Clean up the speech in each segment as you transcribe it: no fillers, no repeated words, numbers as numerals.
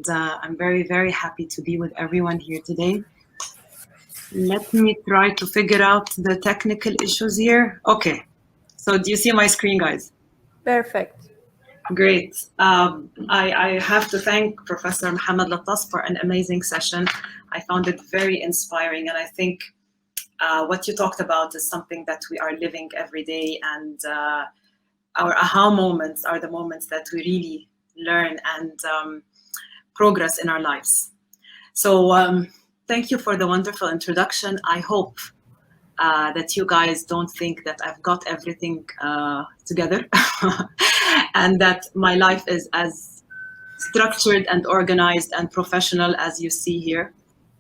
I'm very, very happy to be with everyone here today. Let me try to figure out the technical issues here. Okay, so do you see my screen, guys? Perfect. Great. I have to thank Professor Mohammed Lattas for an amazing session. I found it very inspiring, and I think what you talked about is something that we are living every day, and our aha moments are the moments that we really learn and progress in our lives. So thank you for the wonderful introduction. I hope that you guys don't think that I've got everything together and that my life is as structured and organized and professional as you see here,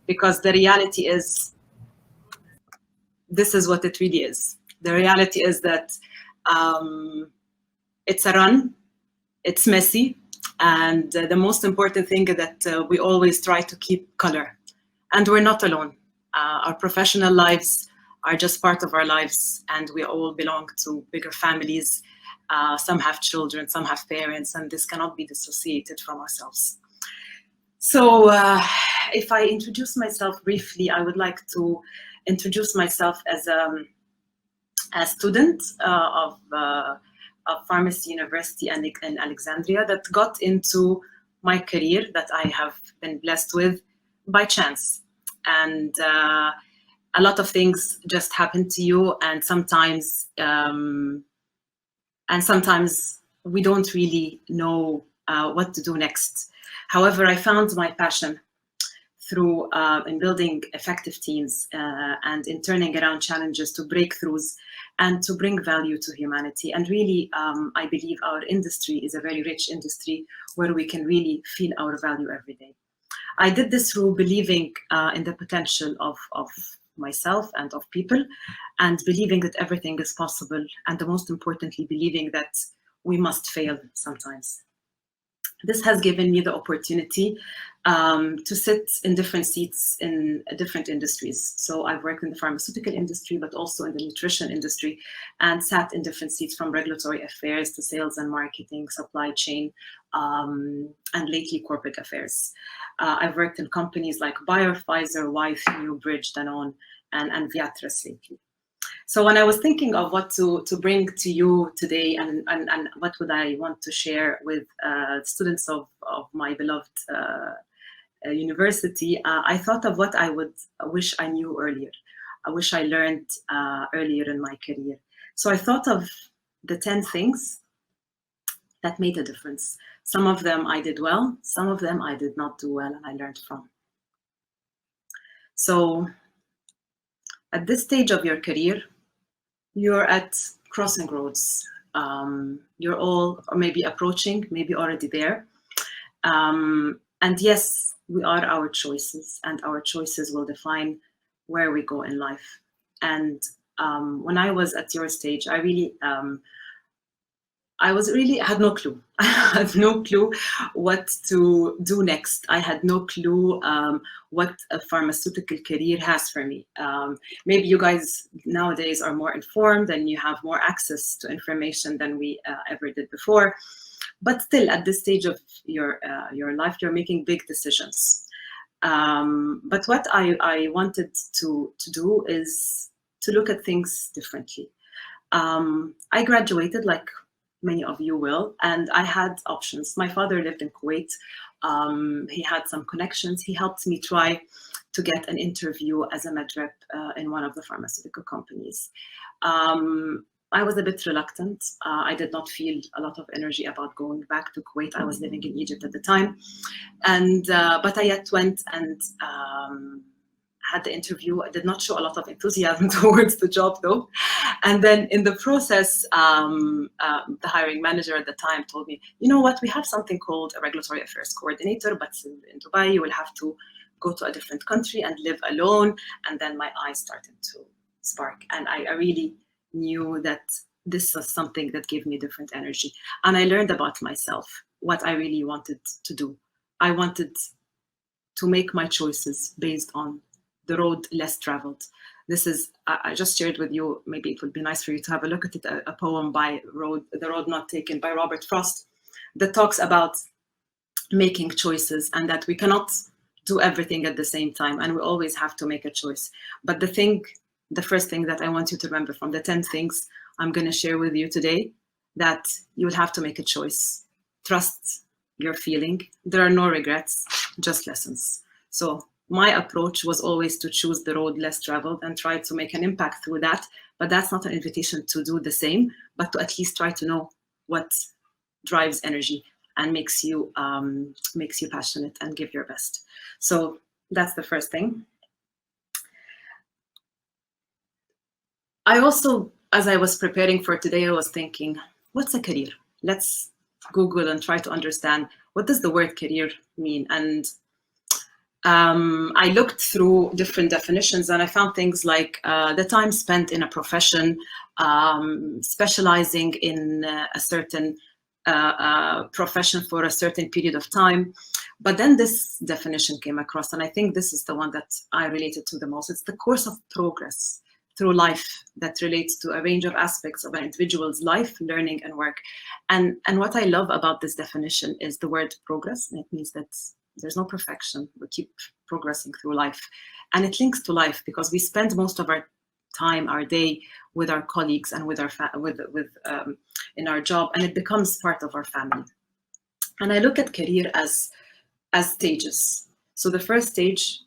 because the reality is, this is what it really is. The reality is that it's a run, it's messy, and the most important thing is that we always try to keep color. And we're not alone. Our professional lives are just part of our lives, and we all belong to bigger families. Some have children, some have parents, and this cannot be dissociated from ourselves. So if I introduce myself briefly, I would like to introduce myself as a student of PharmaCC University in Alexandria that got into my career that I have been blessed with by chance. And a lot of things just happen to you, and sometimes we don't really know what to do next. However, I found my passion through in building effective teams and in turning around challenges to breakthroughs and to bring value to humanity. And really, I believe our industry is a very rich industry where we can really feel our value every day. I did this through believing in the potential of myself and of people, and believing that everything is possible, and the most importantly, believing that we must fail sometimes. This has given me the opportunity to sit in different seats in different industries. So I've worked in the pharmaceutical industry, but also in the nutrition industry, and sat in different seats from regulatory affairs to sales and marketing, supply chain, and lately corporate affairs. I've worked in companies like Bayer, Pfizer, Wyeth, Newbridge, Danone, and Viatris lately. So when I was thinking of what to bring to you today, and what would I want to share with students of my beloved university, I thought of what I wish I knew earlier. I wish I learned earlier in my career. So I thought of the 10 things that made a difference. Some of them I did well, some of them I did not do well, and I learned from. So at this stage of your career, you're at crossing roads. You're all, or maybe approaching, maybe already there. And yes, we are our choices, and our choices will define where we go in life. And when I was at your stage, I really had no clue. I had no clue what to do next. I had no clue what a pharmaceutical career has for me. Maybe you guys nowadays are more informed and you have more access to information than we ever did before. But still, at this stage of your life, you're making big decisions. But what I wanted to do is to look at things differently. I graduated like many of you will, and I had options. My father lived in Kuwait. He had some connections. He helped me try to get an interview as a med rep in one of the pharmaceutical companies. I was a bit reluctant. I did not feel a lot of energy about going back to Kuwait. I was living in Egypt at the time. And but I yet went and had the interview. I did not show a lot of enthusiasm towards the job though. And then in the process, the hiring manager at the time told me, you know what, we have something called a regulatory affairs coordinator, but in Dubai, you will have to go to a different country and live alone. And then my eyes started to spark. And I really knew that this was something that gave me different energy. And I learned about myself, what I really wanted to do. I wanted to make my choices based on the road less traveled. This is, I just shared with you, maybe it would be nice for you to have a look at it, a poem by The Road Not Taken by Robert Frost, that talks about making choices, and that we cannot do everything at the same time, and we always have to make a choice. But the first thing that I want you to remember from the 10 things I'm going to share with you today, that you will have to make a choice. Trust your feeling. There are no regrets, just lessons. So my approach was always to choose the road less traveled and try to make an impact through that. But that's not an invitation to do the same, but to at least try to know what drives energy and makes you passionate and give your best. So that's the first thing. I also, as I was preparing for today, I was thinking, what's a career? Let's Google and try to understand, what does the word career mean? And I looked through different definitions, and I found things like the time spent in a profession, specializing in a certain profession for a certain period of time. But then this definition came across, and I think this is the one that I related to the most. It's the course of progress through life that relates to a range of aspects of an individual's life, learning, and work. And what I love about this definition is the word progress. And it means that there's no perfection. We keep progressing through life. And it links to life because we spend most of our time, our day, with our colleagues and with our in our job, and it becomes part of our family. And I look at career as stages. So the first stage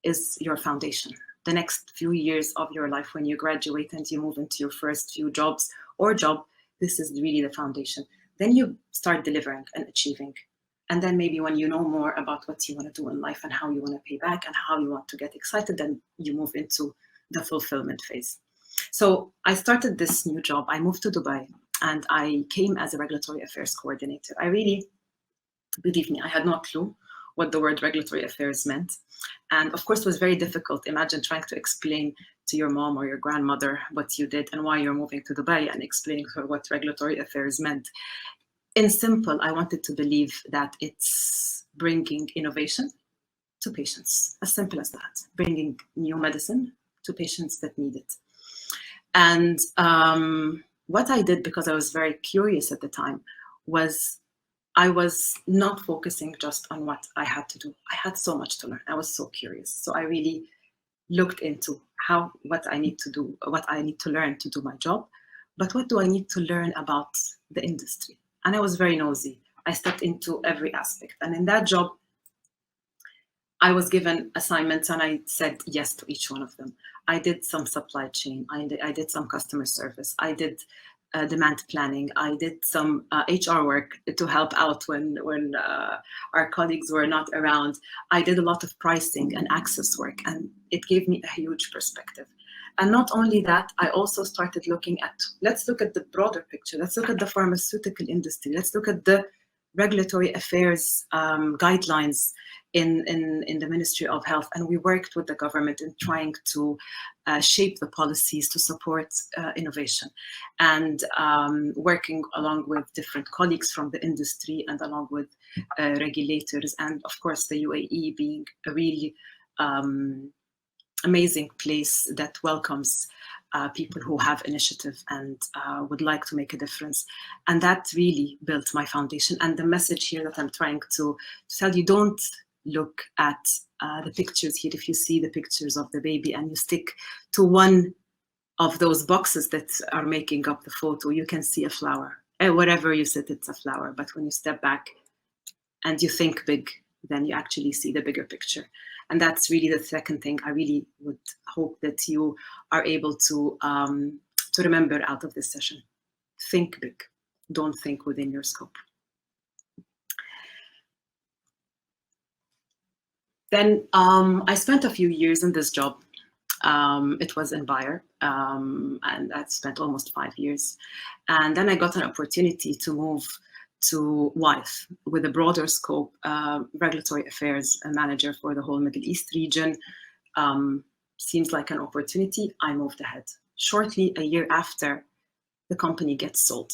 is your foundation. The next few years of your life, when you graduate and you move into your first few jobs or job, this is really the foundation. Then you start delivering and achieving. And then maybe when you know more about what you want to do in life and how you want to pay back and how you want to get excited, then you move into the fulfillment phase. So I started this new job. I moved to Dubai and I came as a regulatory affairs coordinator. I really, believe me, I had no clue what the word regulatory affairs meant. And of course, it was very difficult. Imagine trying to explain to your mom or your grandmother what you did and why you're moving to Dubai and explaining to her what regulatory affairs meant. In simple, I wanted to believe that it's bringing innovation to patients, as simple as that, bringing new medicine to patients that need it. And what I did, because I was very curious at the time, was I was not focusing just on what I had to do. I had so much to learn. I was so curious. So I really looked into what I need to do, what I need to learn to do my job, but what do I need to learn about the industry? And I was very nosy. I stepped into every aspect. And in that job, I was given assignments and I said yes to each one of them. I did some supply chain. I did some customer service. I did demand planning. I did some HR work to help out when our colleagues were not around. I did a lot of pricing and access work, and it gave me a huge perspective. And not only that, I also started looking at, let's look at the broader picture. Let's look at the pharmaceutical industry. Let's look at the regulatory affairs guidelines in the Ministry of Health. And we worked with the government in trying to shape the policies to support innovation, and working along with different colleagues from the industry and along with regulators, and of course the UAE being a really amazing place that welcomes people who have initiative and would like to make a difference. And that really built my foundation. And the message here that I'm trying to tell you, don't look at the pictures here. If you see the pictures of the baby and you stick to one of those boxes that are making up the photo, you can see a flower. Wherever you sit, it's a flower. But when you step back and you think big, then you actually see the bigger picture. And that's really the second thing I really would hope that you are able to remember out of this session. Think big. Don't think within your scope. Then I spent a few years in this job. It was in Bayer, and I spent almost 5 years. And then I got an opportunity to move to WIFE with a broader scope, regulatory affairs manager for the whole Middle East region. Seems like an opportunity. I moved ahead. Shortly, a year after, the company gets sold.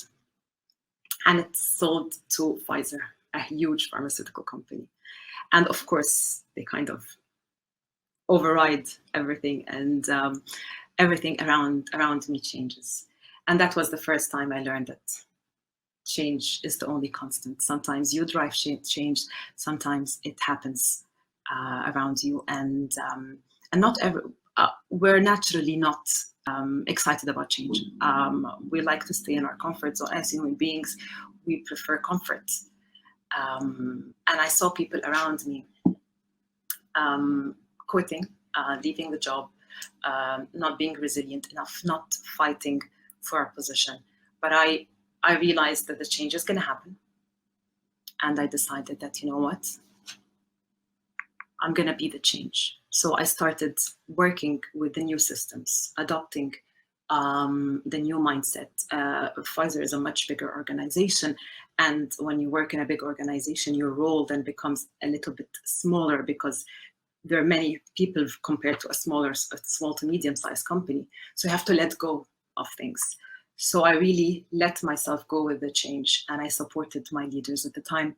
And it's sold to Pfizer, a huge pharmaceutical company. And of course, they kind of override everything, and everything around me changes. And that was the first time I learned that change is the only constant. Sometimes you drive change, sometimes it happens around you, and not every. We're naturally not excited about change. We like to stay in our comfort zone. As human beings, we prefer comfort. And I saw people around me quitting, leaving the job, not being resilient enough, not fighting for our position. But I realized that the change is going to happen. And I decided that, you know what, I'm going to be the change. So I started working with the new systems, adopting the new mindset. Pfizer is a much bigger organization. And when you work in a big organization, your role then becomes a little bit smaller because there are many people compared to a small to medium-sized company. So you have to let go of things. So I really let myself go with the change, and I supported my leaders at the time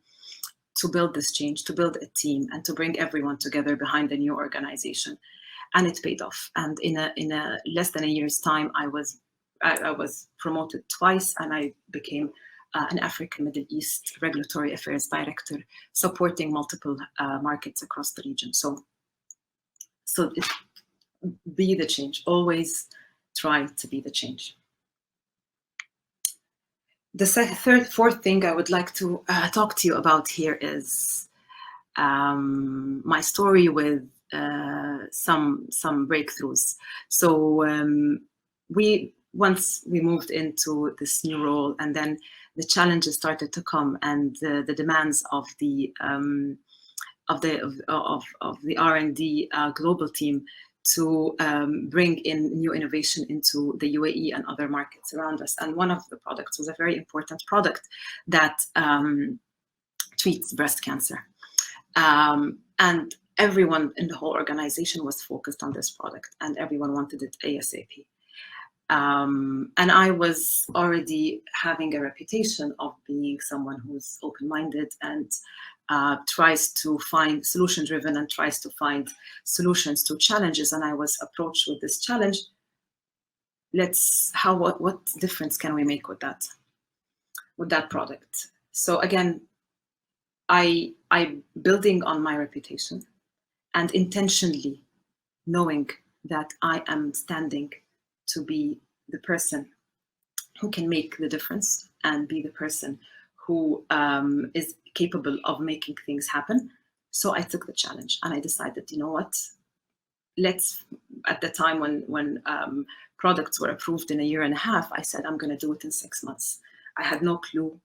to build this change, to build a team, and to bring everyone together behind the new organization. And it paid off. And in a less than a year's time, I was promoted twice, and I became an African Middle East Regulatory Affairs Director, supporting multiple markets across the region. So be the change. Always try to be the change. The fourth thing I would like to talk to you about here is my story with some breakthroughs. So once we moved into this new role, and then the challenges started to come, and the demands of the R&D global team to bring in new innovation into the UAE and other markets around us. And one of the products was a very important product that treats breast cancer. And everyone in the whole organization was focused on this product, and everyone wanted it ASAP. And I was already having a reputation of being someone who's open-minded and tries to find solution-driven and tries to find solutions to challenges. And I was approached with this challenge. What difference can we make with that product? So again, I building on my reputation and intentionally knowing that I am standing to be the person who can make the difference and be the person who is capable of making things happen. So I took the challenge, and I decided, you know what, at the time when products were approved in a year and a half, I said, I'm going to do it in 6 months. I had no clue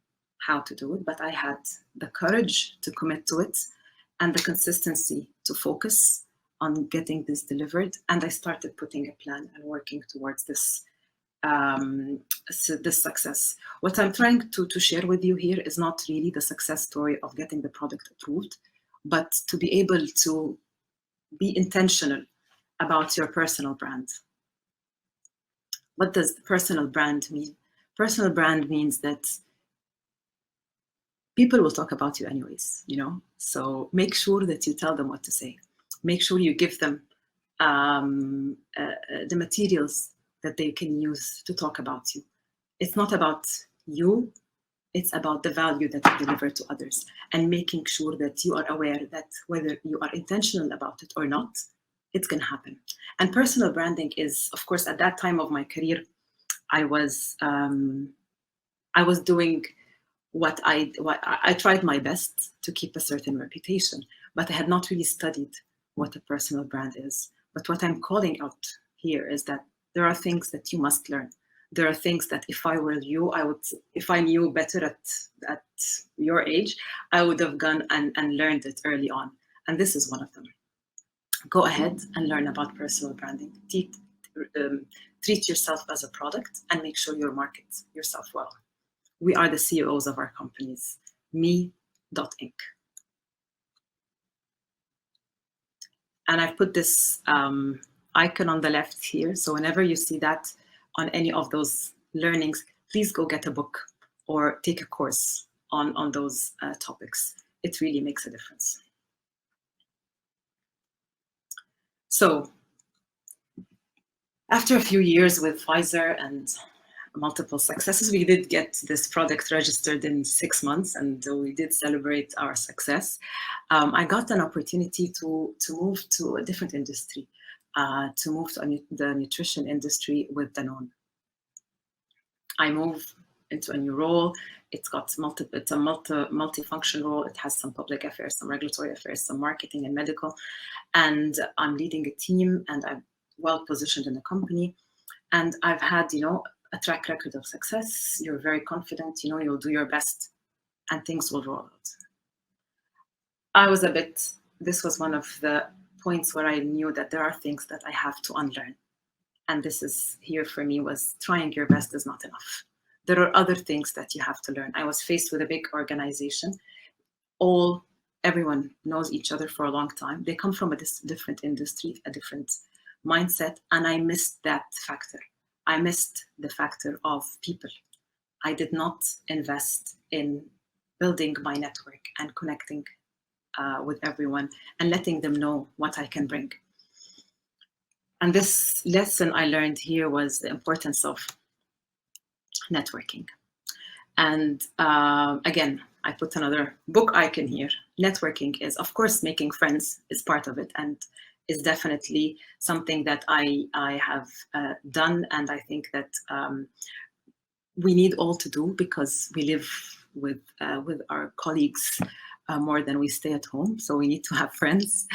how to do it, but I had the courage to commit to it and the consistency to focus on getting this delivered. And I started putting a plan and working towards this success. What I'm trying to share with you here is not really the success story of getting the product approved, but to be able to be intentional about your personal brand. What does personal brand mean? Personal brand means that people will talk about you anyways, you know? So make sure that you tell them what to say. Make sure you give them the materials that they can use to talk about you. It's not about you, it's about the value that you deliver to others, and making sure that you are aware that whether you are intentional about it or not, it's going to happen. And personal branding is, of course, at that time of my career, I was doing what I tried my best to keep a certain reputation, but I had not really studied what a personal brand is. But what I'm calling out here is that there are things that you must learn. There are things that if I were you, if I knew better at your age, I would have gone and learned it early on. And this is one of them. Go ahead and learn about personal branding. Treat yourself as a product and make sure you market yourself well. We are the CEOs of our companies. Me.inc. And I've put this icon on the left here. So whenever you see that on any of those learnings, please go get a book or take a course on those topics. It really makes a difference. So after a few years with Pfizer and multiple successes. We did get this product registered in 6 months, and we did celebrate our success. I got an opportunity to move to a different industry, to move to the nutrition industry with Danone. I move into a new role. It's a multifunction role. It has some public affairs, some regulatory affairs, some marketing and medical. And I'm leading a team, and I'm well positioned in the company. And I've had, a track record of success. You're very confident, you'll do your best and things will roll out. This was one of the points where I knew that there are things that I have to unlearn. And this is here for me was trying your best is not enough. There are other things that you have to learn. I was faced with a big organization. Everyone knows each other for a long time. They come from a different industry, a different mindset, and I missed that factor. I missed the factor of people. I did not invest in building my network and connecting with everyone and letting them know what I can bring. And this lesson I learned here was the importance of networking. And again, I put another book icon here. Networking is, of course, making friends is part of it, and is definitely something that I have done, and I think that we need all to do, because we live with our colleagues more than we stay at home, so we need to have friends.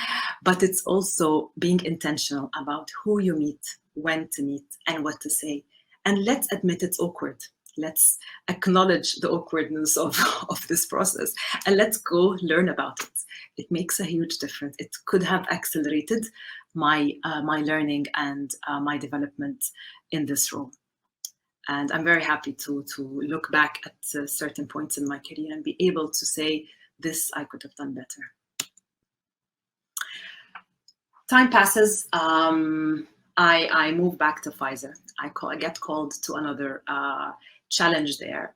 But it's also being intentional about who you meet, when to meet, and what to say. And let's admit it's awkward. Let's acknowledge the awkwardness of this process, and let's go learn about it. It makes a huge difference. It could have accelerated my learning and my development in this role. And I'm very happy to look back at certain points in my career and be able to say, this I could have done better. Time passes. I move back to Pfizer. I get called to another challenge there.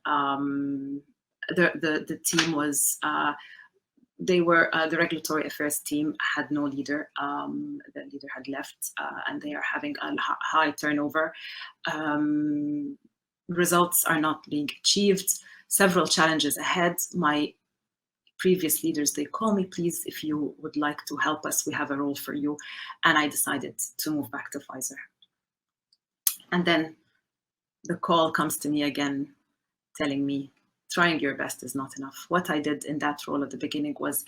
The team was, they were, the regulatory affairs team had no leader. The leader had left, and they are having a high turnover. Results are not being achieved. Several challenges ahead. My previous leaders, they call me, please, if you would like to help us, we have a role for you. And I decided to move back to Pfizer. And then the call comes to me again, telling me, trying your best is not enough. What I did in that role at the beginning was,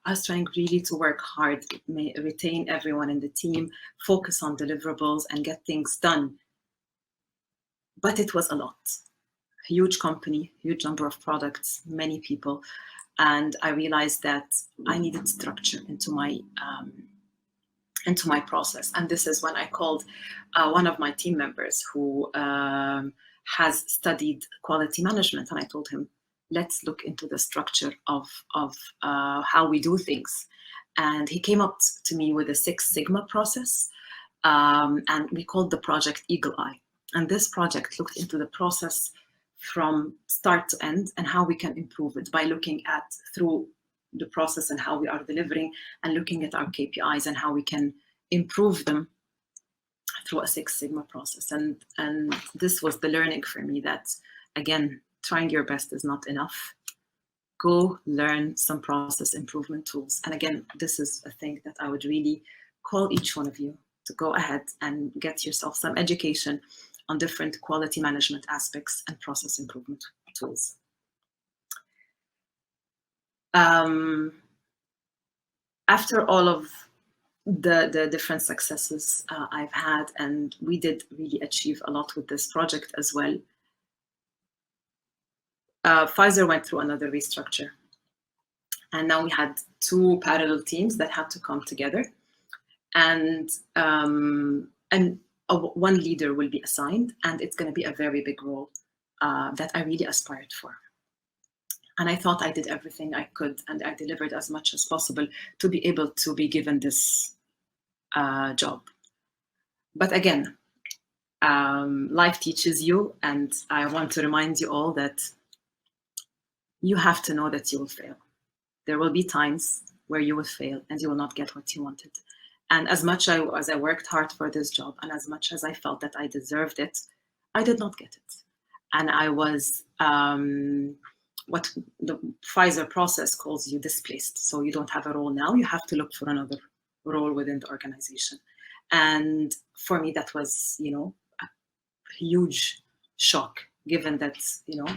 I was trying really to work hard, retain everyone in the team, focus on deliverables and get things done. But it was a lot. Huge company, huge number of products, many people. And I realized that I needed structure into my process. And this is when I called one of my team members who has studied quality management. And I told him, let's look into the structure of how we do things. And he came up to me with a 6 Sigma process. And we called the project Eagle Eye. And this project looked into the process from start to end and how we can improve it by looking at through the process and how we are delivering, and looking at our KPIs and how we can improve them through a 6 Sigma process. And this was the learning for me that, again, trying your best is not enough. Go learn some process improvement tools. And again, this is a thing that I would really call each one of you to go ahead and get yourself some education on different quality management aspects and process improvement tools. After all of the different successes I've had, and we did really achieve a lot with this project as well, Pfizer went through another restructure. And now we had 2 parallel teams that had to come together. And one leader will be assigned, and it's going to be a very big role that I really aspired for. And I thought I did everything I could, and I delivered as much as possible to be able to be given this job. But again, life teaches you, and I want to remind you all that you have to know that you will fail. There will be times where you will fail and you will not get what you wanted. And as much as I worked hard for this job, and as much as I felt that I deserved it, I did not get it. and I was what the Pfizer process calls you displaced. So you don't have a role now, you have to look for another role within the organization. And for me, that was, a huge shock, given that,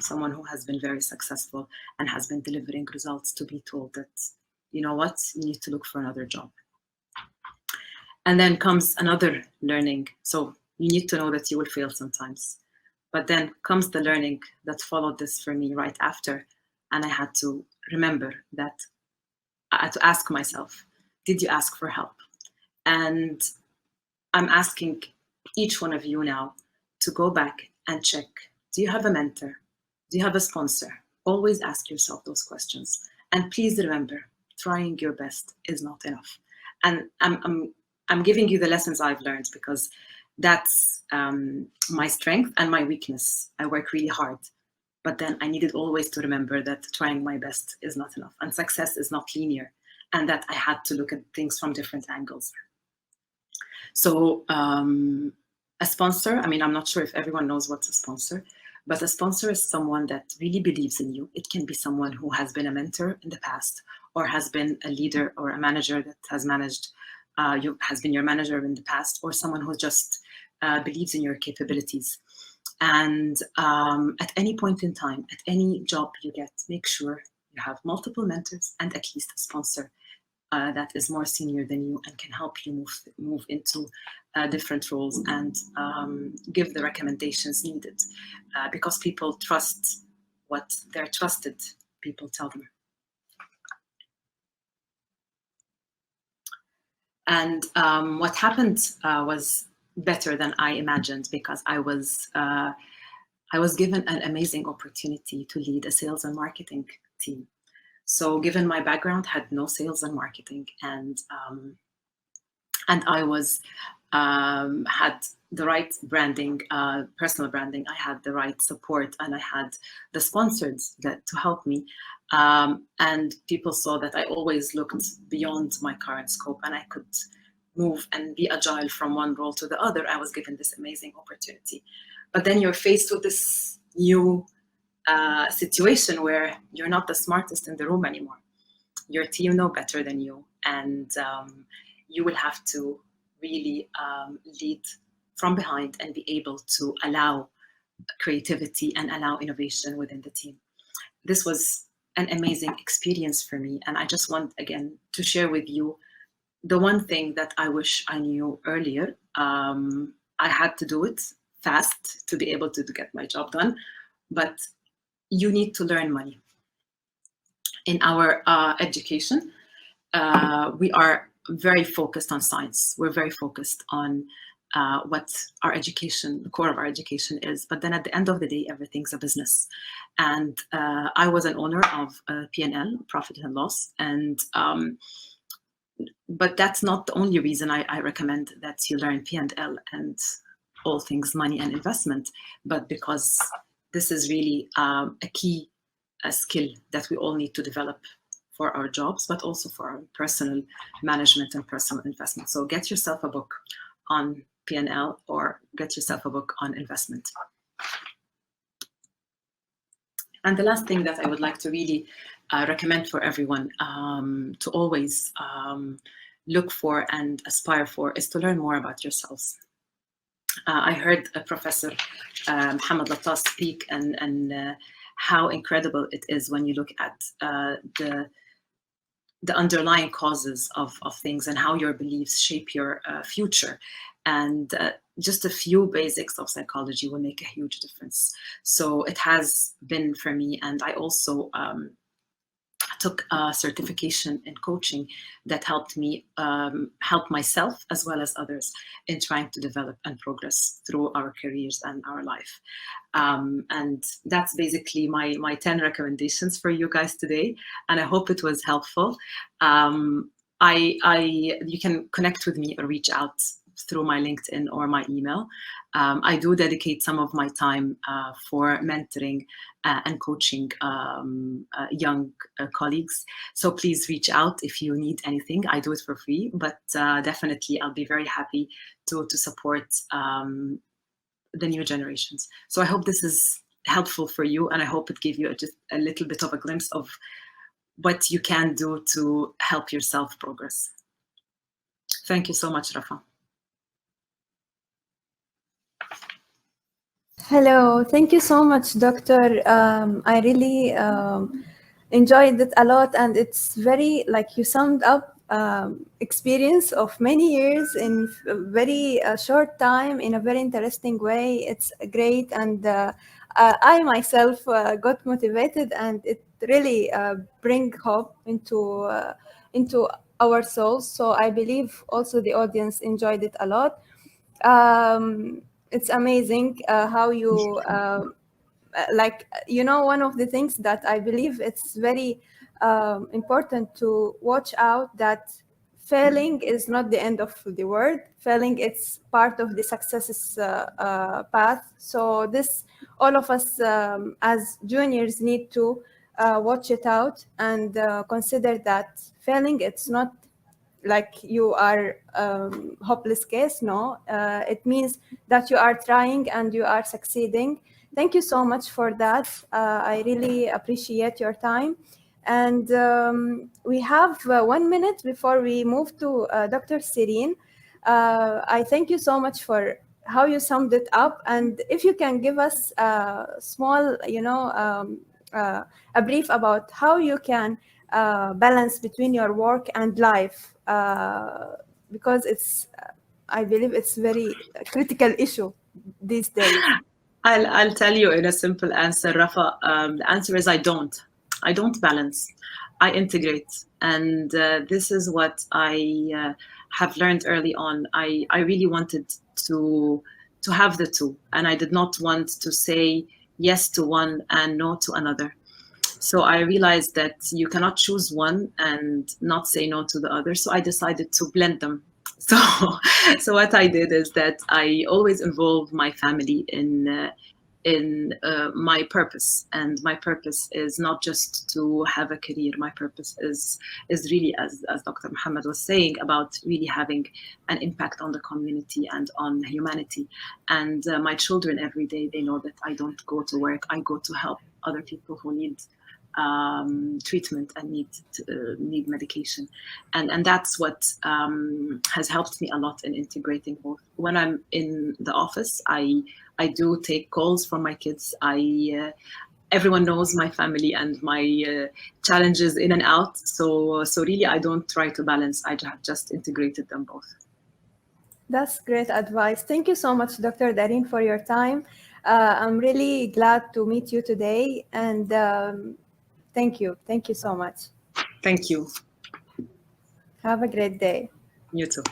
someone who has been very successful and has been delivering results, to be told that, you know what, you need to look for another job. And then comes another learning. So you need to know that you will fail sometimes. But then comes the learning that followed this for me right after. And I had to remember that I had to ask myself, did you ask for help? And I'm asking each one of you now to go back and check. Do you have a mentor? Do you have a sponsor? Always ask yourself those questions. And please remember, trying your best is not enough. And I'm giving you the lessons I've learned, because that's my strength and my weakness. I work really hard, but then I needed always to remember that trying my best is not enough, and success is not linear, and that I had to look at things from different angles. So a sponsor, I mean, I'm not sure if everyone knows what's a sponsor, but a sponsor is someone that really believes in you. It can be someone who has been a mentor in the past, or has been a leader or a manager that has managed, has been your manager in the past, or someone who just believes in your capabilities. And at any point in time, at any job you get, make sure you have multiple mentors and at least a sponsor that is more senior than you and can help you move into different roles and give the recommendations needed, because people trust what their trusted people tell them. And what happened was better than I imagined, because I was given an amazing opportunity to lead a sales and marketing team. So given my background, had no sales and marketing, and I was had the right branding, personal branding. I had the right support, and I had the sponsors that to help me. And people saw that I always looked beyond my current scope, and I could move and be agile from one role to the other. I was given this amazing opportunity. But then you're faced with this new situation where you're not the smartest in the room anymore. Your team know better than you, and you will have to really lead from behind and be able to allow creativity and allow innovation within the team. This was an amazing experience for me, and I just want again to share with you the one thing that I wish I knew earlier. I had to do it fast to be able to get my job done, but you need to learn money. In our education, we are very focused on science. We're very focused on what our education, the core of our education is. But then at the end of the day, everything's a business. And I was an owner of P&L, profit and loss. And but that's not the only reason I recommend that you learn P&L and all things money and investment, but because this is really a key skill that we all need to develop for our jobs, but also for our personal management and personal investment. So get yourself a book on P&L or get yourself a book on investment. And the last thing that I would like to really recommend for everyone to always look for and aspire for is to learn more about yourselves. I heard a Professor Mohammed Latta speak and how incredible it is when you look at the underlying causes of things and how your beliefs shape your future. And just a few basics of psychology will make a huge difference. So it has been for me, and I also took a certification in coaching that helped me help myself as well as others in trying to develop and progress through our careers and our life. And that's basically my 10 recommendations for you guys today. And I hope it was helpful. You can connect with me or reach out through my LinkedIn or my email. I do dedicate some of my time for mentoring and coaching young colleagues. So please reach out if you need anything. I do it for free, but definitely I'll be very happy to support the new generations. So I hope this is helpful for you, and I hope it gave you just a little bit of a glimpse of what you can do to help yourself progress. Thank you so much, Rafa. Hello, thank you so much, Doctor. I really enjoyed it a lot, and it's very, like, you summed up experience of many years in a very short time in a very interesting way. It's great, and I myself got motivated, and it really bring hope into our souls. So I believe also the audience enjoyed it a lot. It's amazing how you like, you know, one of the things that I believe it's very important to watch out, that failing is not the end of the world. Failing, it's part of the success path. So this, all of us as juniors need to watch it out and consider that failing, it's not like you are hopeless case. No, it means that you are trying and you are succeeding. Thank you so much for that. I really appreciate your time. And we have 1 minute before we move to Dr. Sirine. I thank you so much for how you summed it up. And if you can give us a small, a brief about how you can balance between your work and life, because it's, I believe it's very critical issue these days. I'll tell you in a simple answer, Rafa. The answer is I don't balance. I integrate, and this is what I have learned early on. I really wanted to have the two, and I did not want to say yes to one and no to another. So I realized that you cannot choose one and not say no to the other. So I decided to blend them. So what I did is that I always involve my family in my purpose, and my purpose is not just to have a career. My purpose is really, as Dr. Muhammad was saying, about really having an impact on the community and on humanity. And my children, every day, they know that I don't go to work. I go to help other people who need treatment and need medication, and that's what has helped me a lot in integrating both. When I'm in the office, I do take calls from my kids. Everyone knows my family and my challenges in and out. So really, I don't try to balance. I have just integrated them both. That's great advice. Thank you so much, Dr. Darein, for your time. I'm really glad to meet you today, and thank you. Thank you so much. Thank you. Have a great day. You too.